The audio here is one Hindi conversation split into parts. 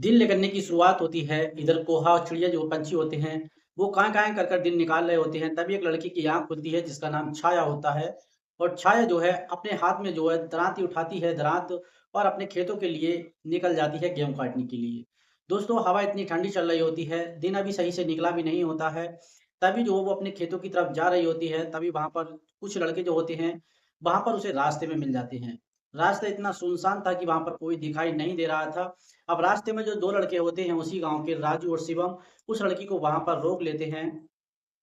दिन निकलने की शुरुआत होती है, इधर कोहा और चिड़िया जो पंछी होते हैं, वो काँ-काँ कर कर दिन निकाल रहे होते हैं, तभी एक लड़की की आँख खुलती है जिसका नाम छाया होता है। और छाया जो है अपने हाथ में जो है दराँती उठाती है दराँत और अपने खेतों के लिए निकल जाती है गेहूँ काटने के लिए। दोस्तों हवा इतनी ठंडी चल रही होती है, दिन अभी सही से निकला भी नहीं होता है, तभी जो वो अपने खेतों की तरफ जा रही होती है, तभी वहाँ पर कुछ लड़के जो होते हैं, वहाँ पर उसे रास्ते में मिल जाते हैं। रास्ता इतना सुनसान था कि वहाँ पर कोई दिखाई नहीं दे रहा था। अब रास्ते में जो 2 लड़के होते हैं उसी गाँव के राजू और शिवम, उस लड़की को वहाँ पर रोक लेते हैं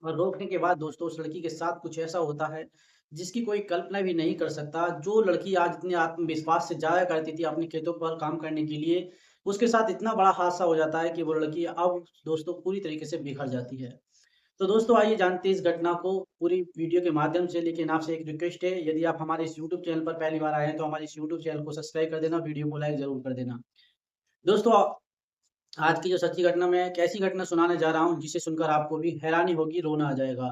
और रोकने के बाद दोस्तों उस लड़की के साथ कुछ ऐसा होता है, जिसकी कोई कल्पना भी नहीं कर सकता। जो लड़की आज इतने आत्मविश्वास से जाया करती थी अपने खेतों पर काम करने के लिए, उसके साथ इतना बड़ा हादसा हो जाता है कि वो लड़की अब दोस्तों पूरी तरीके से बिखर जाती है। तो दोस्तों आइए जानते हैं इस घटना को पूरी वीडियो के माध्यम से, लेकिन आपसे एक रिक्वेस्ट है, यदि आप हमारे इस यूट्यूब चैनल पर पहली बार आए हैं, तो हमारे इस यूट्यूब चैनल को सब्सक्राइब कर देना, वीडियो को लाइक ज़रूर कर देना। दोस्तों आज की जो सच्ची घटना मैं एक ऐसी घटना सुनाने जा रहा हूँ जिसे सुनकर आपको भी हैरानी होगी, रोना आ जाएगा।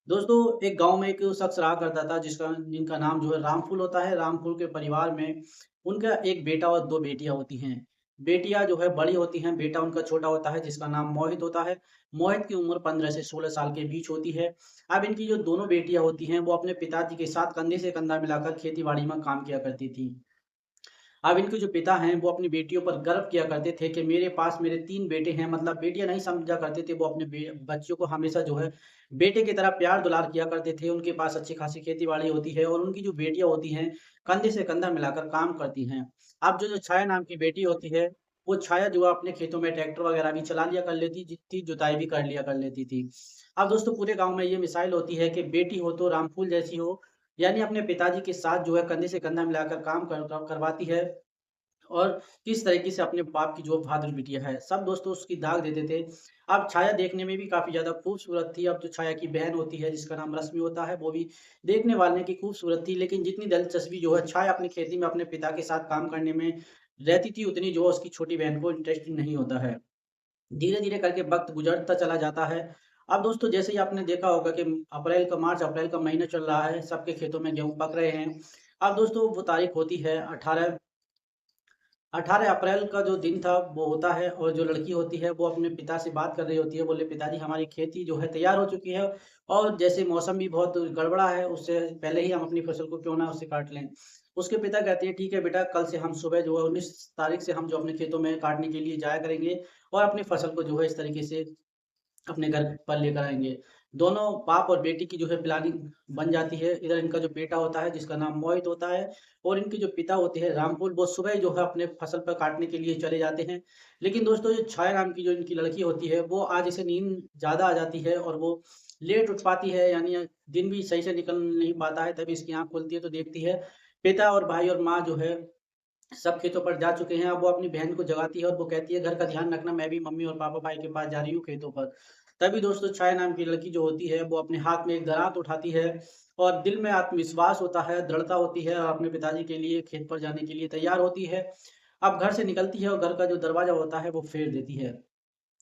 दोस्तों एक गाँव में एक शख्स रहा करता था जिनका नाम जो है रामफूल होता है। रामफूल के परिवार में उनका एक बेटा और 2 बेटियाँ होती हैं। बेटियाँ जो है बड़ी होती हैं, बेटा उनका छोटा होता है जिसका नाम मोहित होता है। मोहित की उम्र 15 से 16 साल के बीच होती है। अब इनकी जो दोनों बेटियाँ होती हैं वो अपने पिताजी के साथ कंधे से कंधा मिलाकर खेती-बाड़ी में काम किया करती थीं। अब इनके जो पिता हैं, वो अपनी बेटियों पर गर्व किया करते थे कि मेरे पास मेरे 3 बेटे हैं, मतलब बेटियाँ नहीं समझा करते थे, वो अपने बच्चों को हमेशा जो है बेटे की तरह प्यार-दुलार किया करते थे। उनके पास अच्छी-खासी खेती-बाड़ी होती है और उनकी जो बेटियाँ होती हैं, कंधे से कंधा मिलाकर काम करती हैं। अब जो छाया नाम की बेटी होती है, वो छाया जो है अपने खेतों में ट्रैक्टर वगैरह भी चला लिया कर लेती थी, जुताई भी कर लिया कर लेती थी। अब दोस्तों पूरे गाँव में ये मिसाइल होती है कि बेटी हो तो रामफूल जैसी हो, यानी अपने पिताजी के साथ जो है कंधे से कंधा मिलाकर काम करवाती है और किस तरीके से अपने बाप की जो बहादुर बिटिया है, सब दोस्तों उसकी दाग देते थे। अब छाया देखने में भी काफ़ी ज़्यादा खूबसूरत थी। अब जो छाया की बहन होती है जिसका नाम रश्मि होता है, वो भी देखने वाले की खूबसूरत थी। लेकिन जितनी दिलचस्पी जो है छाया अपनी खेती में अपने पिता के साथ काम करने में रहती थी, उतनी जो है उसकी छोटी बहन को इंटरेस्टिंग नहीं होता है। धीरे-धीरे करके वक़्त गुज़रता चला जाता है। अब दोस्तों जैसे ही आपने देखा होगा कि अप्रैल का महीना चल रहा है, सबके खेतों में गेहूँ पक रहे हैं। अब दोस्तों वो तारीख होती है 18 अप्रैल का जो दिन था वो होता है और जो लड़की होती है वो अपने पिता से बात कर रही होती है, बोले पिताजी हमारी खेती जो है तैयार हो चुकी है और जैसे मौसम भी बहुत गड़बड़ा है उससे पहले ही हम अपनी फसल को क्यों ना उसे काट लें। उसके पिता कहते हैं ठीक है बेटा, कल से हम सुबह जो है 19 तारीख से हम जो अपने खेतों में काटने के लिए जाया करेंगे और अपनी फसल को जो है इस तरीके से अपने घर पर लेकर आएँगे। दोनों बाप और बेटी की जो है प्लानिंग बन जाती है। इधर इनका जो बेटा होता है जिसका नाम मोहित होता है और इनके जो पिता होते हैं रामफूल, वो सुबह जो है अपने फसल पर काटने के लिए चले जाते हैं। लेकिन दोस्तों जो छाया नाम की जो इनकी लड़की होती है वो आज इसे नींद ज़्यादा आ जाती है और वो लेट उठ पाती है, यानी दिन भी सही से निकल नहीं पाता है। तभी इसकी आँख खुलती है तो देखती है पिता और भाई और माँ जो है सब खेतों पर जा चुके हैं। अब वो अपनी बहन को जगाती है और वो कहती है घर का ध्यान रखना, मैं भी मम्मी और पापा भाई के पास जा रही हूँ खेतों पर। तभी दोस्तों छाया नाम की लड़की जो होती है वो अपने हाथ में एक दरात उठाती है और दिल में आत्मविश्वास होता है, दृढ़ता होती है और अपने पिताजी के लिए खेत पर जाने के लिए तैयार होती है। अब घर से निकलती है और घर का जो दरवाज़ा होता है वो फेर देती है।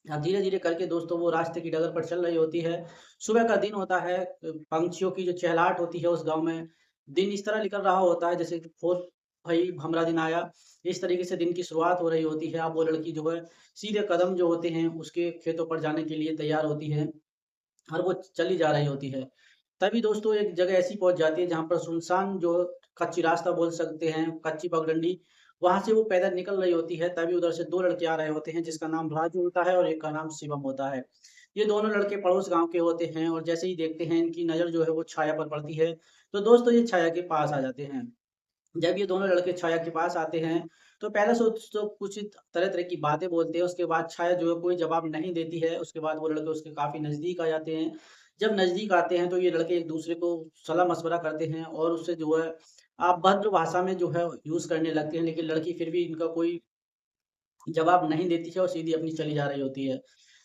अब धीरे-धीरे करके दोस्तों वो रास्ते की डगर पर चल रही होती है। सुबह का दिन होता है, पंछियों की जो चहलहाट होती है उस गाँव में। दिन इस तरह निकल रहा होता है जैसे कि फोर्थ भई हमारा दिन आया। इस तरीके से दिन की शुरुआत हो रही होती है। अब वो लड़की जो है सीधे कदम जो होते हैं उसके खेतों पर जाने के लिए तैयार होती है और वो चली जा रही होती है। तभी दोस्तों एक जगह ऐसी पहुँच जाती है जहाँ पर सुनसान जो कच्ची रास्ता बोल सकते हैं, कच्ची पगडंडी, वहाँ से वो पैदल निकल रही होती है। तभी उधर से 2 लड़के आ रहे होते हैं जिसका नाम राजू होता है और एक का नाम शिवम होता है। ये दोनों लड़के पड़ोस गाँव के होते हैं और जैसे ही देखते हैं इनकी नज़र जो है वो छाया पर पड़ती है। तो दोस्तों ये छाया के पास आ जाते हैं। जब ये दोनों लड़के छाया के पास आते हैं, तो पहले तो कुछ तरह-तरह की बातें बोलते हैं, उसके बाद छाया जो है कोई जवाब नहीं देती है, उसके बाद वो लड़के उसके काफ़ी नज़दीक आ जाते हैं। जब नज़दीक आते हैं, तो ये लड़के एक-दूसरे को सलाह-मशवरा करते हैं और उससे जो है भद्र भाषा में जो है यूज़ करने लगते हैं, लेकिन लड़की फिर भी इनका कोई जवाब नहीं देती है और सीधी अपनी चली जा रही होती है।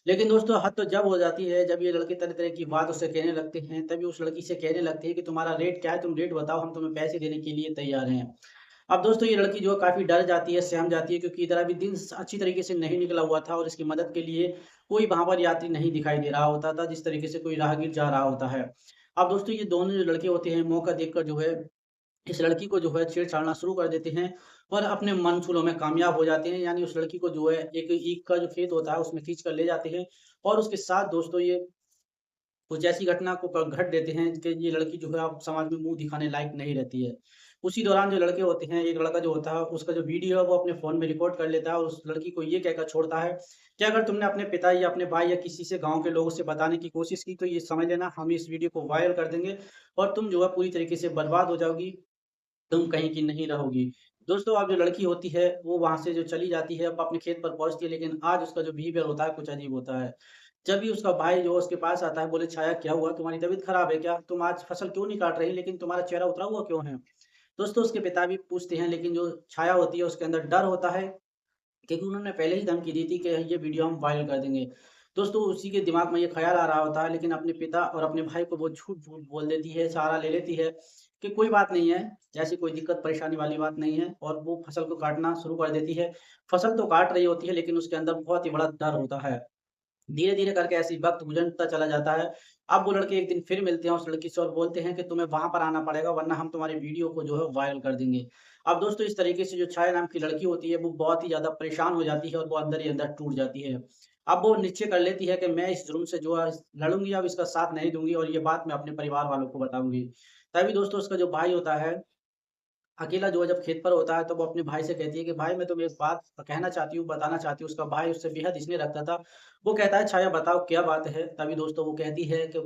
लेकिन दोस्तों हद तो जब हो जाती है जब ये लड़के तरह-तरह की बात उससे कहने लगते हैं, तभी उस लड़की से कहने लगते हैं कि तुम्हारा रेट क्या है? तुम रेट बताओ, हम तुम्हें पैसे देने के लिए तैयार हैं। अब दोस्तों ये लड़की जो है काफ़ी डर जाती है, सहम जाती है क्योंकि इधर अभी दिन अच्छी तरीके से नहीं निकला हुआ था और इसकी मदद के लिए कोई वहाँ पर यात्री नहीं दिखाई दे रहा होता था, जिस तरीके से कोई राहगीर जा रहा होता है। अब दोस्तों ये दोनों जो लड़के होते हैं मौका देखकर जो है इस लड़की को जो है छेड़छाड़ना शुरू कर देते हैं और अपने मंसूलों में कामयाब हो जाते हैं। यानी उस लड़की को जो है एक ईख का जो खेत होता है उसमें खींच कर ले जाते हैं और उसके साथ दोस्तों ये कुछ ऐसी घटना को घट देते हैं कि ये लड़की जो है अब समाज में मुँह दिखाने लायक नहीं रहती है। उसी दौरान जो लड़के होते हैं, एक लड़का जो होता है उसका जो वीडियो है वो अपने फ़ोन में रिकॉर्ड कर लेता है और उस लड़की को ये कहकर छोड़ता है कि अगर तुमने अपने पिता या अपने भाई या किसी से गाँव के लोगों से बताने की कोशिश की तो ये समझ लेना हम इस वीडियो को वायरल कर देंगे और तुम जो है पूरी तरीके से बर्बाद हो जाओगी, तुम कहीं की नहीं रहोगी। दोस्तों अब जो लड़की होती है वो वहाँ से जो चली जाती है, अब अपने खेत पर पहुँचती है, लेकिन आज उसका जो बिहेवियर होता है कुछ अजीब होता है। जब भी उसका भाई जो है उसके पास आता है, बोले छाया क्या हुआ? तुम्हारी तबीयत खराब है क्या? तुम आज फसल क्यों नहीं काट रही लेकिन तुम्हारा चेहरा उतरा हुआ क्यों है? दोस्तों उसके पिता भी पूछते हैं, लेकिन जो छाया होती है उसके अंदर डर होता है क्योंकि उन्होंने पहले ही धमकी दी थी कि ये वीडियो हम वायरल कर देंगे। दोस्तों उसी के दिमाग में ये ख़्याल आ रहा होता है, लेकिन अपने पिता और अपने भाई को वो झूठ-झूठ बोल देती है, सहारा ले लेती है कि कोई बात नहीं है, ऐसी कोई दिक्कत परेशानी वाली बात नहीं है और वो फसल को काटना शुरू कर देती है। फसल तो काट रही होती है लेकिन उसके अंदर बहुत ही बड़ा डर होता है। धीरे-धीरे करके ऐसे ही वक़्त गुज़रता चला जाता है। अब वो लड़के एक दिन फिर मिलते हैं उस लड़की से और बोलते हैं कि तुम्हें वहाँ पर आना पड़ेगा वरना हम तुम्हारी वीडियो को जो है वायरल कर देंगे। अब दोस्तों इस तरीके से जो छाया नाम की लड़की होती है वो बहुत ही ज़्यादा परेशान हो जाती है और वो अंदर ही अंदर टूट जाती है। अब वो निश्चय कर लेती है कि मैं इस जुर्म से जो है लड़ूँगी, अब इसका साथ नहीं दूँगी और ये बात मैं अपने परिवार वालों को बताऊँगी। तभी दोस्तों उसका जो भाई होता है अकेला जो है जब खेत पर होता है तो वो अपने भाई से कहती है कि भाई मैं तुम्हें एक बात कहना चाहती हूँ, बताना चाहती हूँ। उसका भाई उससे बेहद स्नेह रखता था। वो कहता है छाया बताओ क्या बात है? तभी दोस्तों वो कहती है कि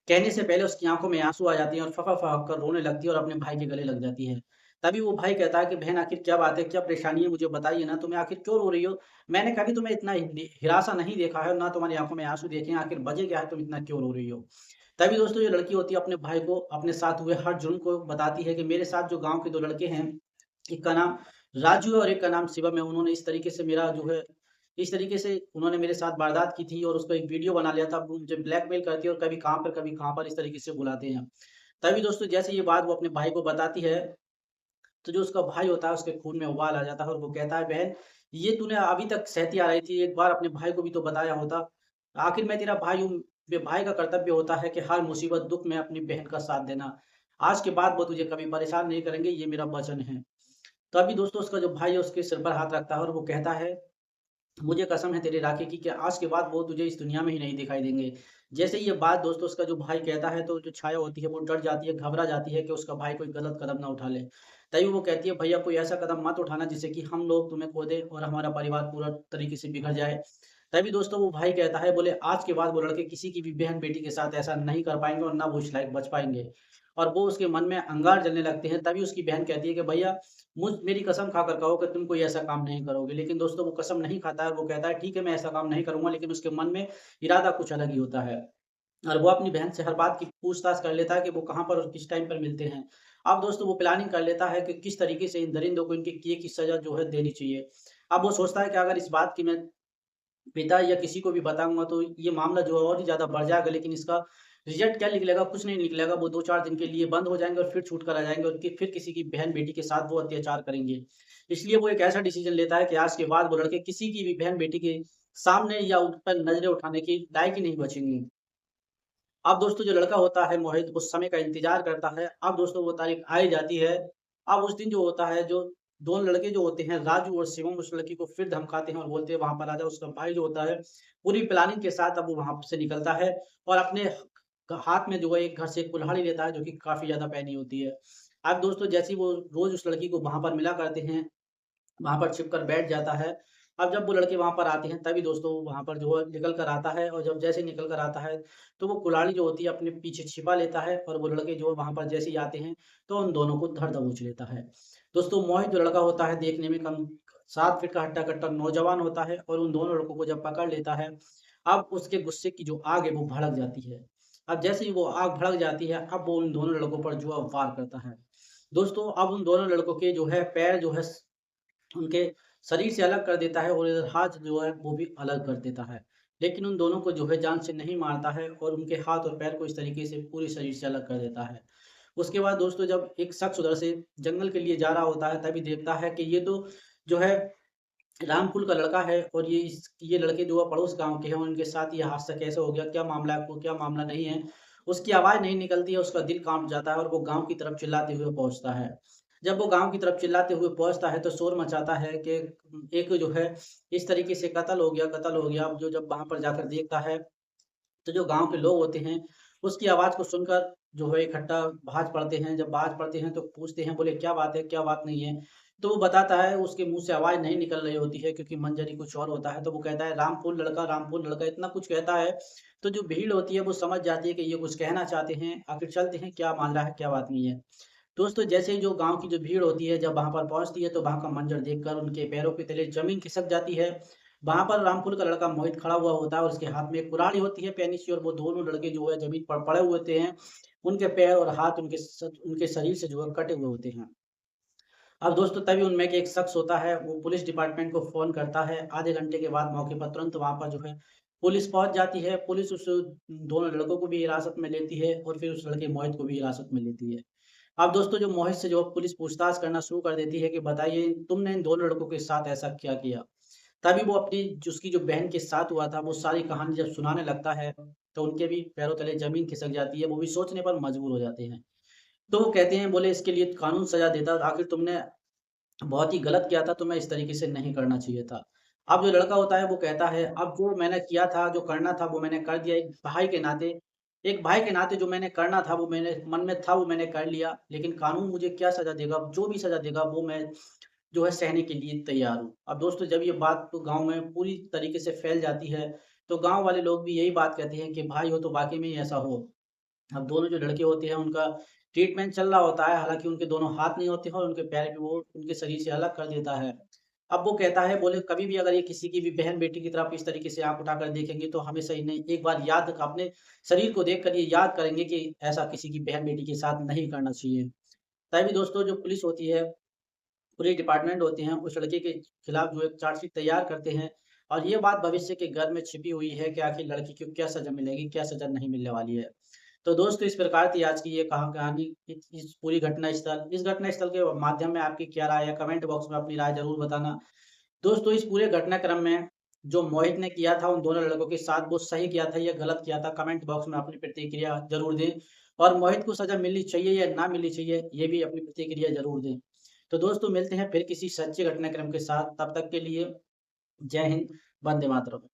कहने से पहले उसकी आँखों में आँसू आ जाती हैं और फपा-फपा कर रोने लगती है और अपने भाई के गले लग जाती है। तभी वो भाई कहता है कि बहन आखिर क्या बात है? क्या परेशानी है? मुझे बताइए ना, तुम्हें आखिर क्यों रो रही हो? मैंने कभी तुम्हें इतना हिरासा नहीं देखा है, ना तुम्हारी आँखों में आँसू देखे हैं। आखिर वजह क्या है तुम इतना क्यों रो रही हो? तभी दोस्तों ये लड़की होती है अपने भाई को अपने साथ हुए हर जुर्म को बताती है कि मेरे साथ जो गाँव के 2 लड़के हैं, एक का नाम राजू है और एक का नाम शिवम है। उन्होंने इस तरीके से मेरा जो है इस तरीके से उन्होंने मेरे साथ वारदात की थी और उसका एक वीडियो बना लिया था। वो मुझे ब्लैकमेल करती है और कभी कहाँ पर इस तरीके से बुलाते हैं। तभी दोस्तों जैसे ये बात वो अपने भाई को बताती है, तो जो उसका भाई होता है उसके खून में उबाल आ जाता है और वो कहता है बहन ये तूने अभी तक सहती आ रही थी, एक बार अपने भाई को भी तो बताया होता। आखिर मैं तेरा भाई हूँ, मेरे भाई का कर्तव्य होता है कि हर मुसीबत, दुःख में अपनी बहन का साथ देना। आज के बाद वो तुझे कभी परेशान नहीं करेंगे, ये मेरा वचन है। तो अभी दोस्तों उसका जो भाई है उसके सिर पर हाथ रखता है और वो कहता है मुझे कसम है तेरे राखी की कि आज के बाद वो तुझे इस दुनिया में ही नहीं दिखाई देंगे। जैसे ही ये बात दोस्तों उसका जो भाई कहता है तो जो छाया होती है वो डर जाती है, घबरा जाती है कि उसका भाई कोई गलत कदम ना उठा ले। तभी वो कहती है भैया कोई ऐसा कदम मत उठाना जिससे कि हम लोग तुम्हें खो दें और हमारा परिवार पूरा तरीके से बिगड़ जाए। तभी दोस्तों वो भाई कहता है बोले आज के बाद वो लड़के किसी की भी बहन-बेटी के साथ ऐसा नहीं कर पाएँगे और ना वो इस लायक बच पाएँगे। और वो उसके मन में अंगार जलने लगते हैं। तभी उसकी बहन कहती है कि भैया मेरी कसम खाकर कहो कि तुम कोई ऐसा काम नहीं करोगे। लेकिन दोस्तों वो कसम नहीं खाता है, वो कहता है ठीक है मैं ऐसा काम नहीं करूँगा, लेकिन उसके मन में इरादा कुछ अलग ही होता है। और वो अपनी बहन से हर बात की पूछताछ कर लेता है कि वो कहाँ पर और किस टाइम पर मिलते हैं। अब दोस्तों वो प्लानिंग कर लेता है कि किस तरीके से इन दरिंदों को इनके किए की सज़ा जो है देनी चाहिए। अब वो सोचता है कि अगर इस बात की मैं पिता या किसी को भी बताऊँगा तो ये मामला जो है और ही ज़्यादा बढ़ जाएगा, लेकिन इसका रिज़ल्ट क्या निकलेगा? कुछ नहीं निकलेगा। वो 2-4 दिन के लिए बंद हो जाएँगे और फिर छूट कर आ जाएँगे और फिर किसी की बहन-बेटी के साथ वो अत्याचार करेंगे। इसलिए वो एक ऐसा डिसीज़न लेता है कि आज के बाद वो लड़के किसी की भी बहन-बेटी के सामने या उन पर नज़रें उठाने की लायक ही नहीं बचेंगे। अब दोस्तों जो लड़का होता है मोहित उस समय का इंतज़ार करता है। अब दोस्तों वो तारीख़ आ ही जाती है। अब उस दिन जो होता है जो दोनों लड़के जो होते हैं राजू और शिवम उस लड़की को फिर धमकाते हैं और बोलते हैं वहाँ पर आ जा। उसका भाई जो होता है पूरी प्लानिंग के साथ अब वो वहाँ से निकलता है और अपने हाथ में जो है एक घर से एक कुल्हाड़ी लेता है जो कि काफ़ी ज़्यादा पैनी होती है। अब दोस्तों जैसे ही वो रोज़ उस लड़की को वहाँ पर मिला करते हैं, वहाँ पर छिप कर बैठ जाता है। अब जब वो लड़के वहाँ पर आते हैं तभी दोस्तों वो वहाँ पर जो है निकल कर आता है और जब जैसे ही निकल कर आता है, तो वो कुल्हाड़ी जो होती है अपने पीछे छिपा लेता है और वो लड़के जो है वहाँ पर जैसे ही आते हैं, तो उन दोनों को धर दबोच लेता है। दोस्तों मोहित जो लड़का होता है देखने में कम 7 फीट का हट्टा-कट्टा नौजवान होता है और उन दोनों लड़कों को जब पकड़ लेता है, अब उसके गुस्से की जो आग है वो भड़क जाती है। अब जैसे ही वो आग भड़क जाती है, अब वो उन दोनों लड़कों पर जो है वार करता है। दोस्तों अब उन दोनों लड़कों के जो है पैर जो है उनके शरीर से अलग कर देता है और इधर हाथ जो है वो भी अलग कर देता है। लेकिन उन दोनों को जो है जान से नहीं मारता है और उनके हाथ और पैर को इस तरीके से पूरे शरीर से अलग कर देता है। उसके बाद दोस्तों जब एक शख्स उधर से जंगल के लिए जा रहा होता है तभी देखता है कि ये तो जो है रामकुल का लड़का है और ये लड़के जो है पड़ोस गाँव के हैं और इनके साथ ये हादसा कैसे हो गया? क्या मामला है आपको? क्या मामला नहीं है? उसकी आवाज़ नहीं निकलती है, उसका दिल काँप जाता है और वो गाँव की तरफ चिल्लाते हुए पहुँचता है। जब वो गाँव की तरफ चिल्लाते हुए पहुँचता है तो शोर मचाता है कि एक जो है इस तरीके से कत्ल हो गया, कत्ल हो गया। अब जो जब वहाँ पर जाकर देखता है तो जो गाँव के लोग होते हैं, उसकी आवाज़ को सुनकर जो है इकट्ठा भाज पड़ते हैं। जब भाज पड़ते हैं तो पूछते हैं, बोले क्या बात है, क्या बात नहीं है? तो वो बताता है, उसके मुँह से आवाज़ नहीं निकल रही होती है क्योंकि मंजर ही कुछ और होता है। तो वो कहता है रामपुर लड़का इतना कुछ कहता है। तो जो भीड़ होती है वो समझ जाती है कि ये कुछ कहना चाहते हैं। आखिर चलते हैं क्या मामला है, क्या बात नहीं है। दोस्तों जैसे ही जो गाँव की जो भीड़ होती है जब वहाँ पर पहुँचती है तो वहाँ का मंज़र देखकर उनके पैरों के तले ज़मीन खिसक जाती है। वहाँ पर रामपुर का लड़का मोहित खड़ा हुआ होता है और उसके हाथ में एक कुल्हाड़ी होती है प्यारी सी और वो दोनों लड़के जो है ज़मीन पर पड़े हुए होते हैं। उनके पैर और हाथ उनके शरीर से जो है कटे हुए होते हैं। अब दोस्तों तभी उनमें के एक शख्स होता है, वो पुलिस डिपार्टमेंट को फ़ोन करता है। आधे घंटे के बाद मौके पर तुरंत वहाँ पर जो है पुलिस पहुँच जाती है। पुलिस उस दोनों लड़कों को भी हिरासत में लेती है और फिर उस लड़के मोहित को भी हिरासत में लेती है। अब दोस्तों जो मोहित से जो पुलिस पूछताछ करना शुरू कर देती है कि बताइए तुमने इन दोनों लड़कों के साथ ऐसा क्या किया? तभी वो अपनी जो उसकी जो बहन के साथ हुआ था वो सारी कहानी जब सुनाने लगता है, तो उनके भी पैरों तले ज़मीन खिसक जाती है, वो भी सोचने पर मजबूर हो जाते हैं। तो वो कहते हैं बोले इसके लिए कानून सज़ा देता, आखिर तुमने बहुत ही गलत किया था, तुम्हें इस तरीके से नहीं करना चाहिए था। अब जो लड़का होता है वो कहता है अब जो मैंने किया था, जो करना था वो मैंने कर दिया एक भाई के नाते जो मैंने करना था वो मैंने मन में था वो मैंने कर लिया, लेकिन कानून मुझे क्या सज़ा देगा, जो भी सज़ा देगा वो मैं जो है सहने के लिए तैयार हूँ। अब दोस्तों जब ये बात तो गाँव में पूरी तरीके से फैल जाती है, तो गाँव वाले लोग भी यही बात कहते हैं कि भाई हो तो वाक़ई में ही ऐसा हो। अब दोनों जो लड़के होते हैं उनका ट्रीटमेंट चल रहा होता है, हालाँकि उनके दोनों हाथ नहीं होते हैं और उनके पैर भी वो उनके शरीर से अलग कर देता है। अब वो कहता है बोले कभी भी अगर ये किसी की भी बहन-बेटी की तरफ इस तरीके से आँख उठाकर देखेंगे तो हमेशा इन्हें एक बार याद अपने शरीर को देखकर ये याद करेंगे कि ऐसा किसी की बहन-बेटी के साथ नहीं करना चाहिए। तभी दोस्तों जो पुलिस होती है, पुलिस डिपार्टमेंट होते हैं, उस लड़के के खिलाफ जो है चार्जशीट तैयार करते हैं और ये बात भविष्य के घर में छिपी हुई है कि आखिर लड़की को क्या सज़ा मिलेगी, क्या सज़ा नहीं मिलने वाली है। तो दोस्तों इस प्रकार थी आज की ये कहानी इस पूरी इस घटना स्थल के माध्यम में आपकी क्या राय है? कमेंट बॉक्स में अपनी राय ज़रूर बताना। दोस्तों इस पूरे घटनाक्रम में जो मोहित ने किया था उन दोनों लड़कों के साथ वो सही किया था या गलत किया था? कमेंट बॉक्स में अपनी प्रतिक्रिया ज़रूर दें और मोहित को सज़ा मिलनी चाहिए या ना मिलनी चाहिए, ये भी अपनी प्रतिक्रिया ज़रूर दें। तो दोस्तों मिलते हैं फिर किसी सच्चे घटनाक्रम के साथ, तब तक के लिए जय हिंद, वंदे मातरम।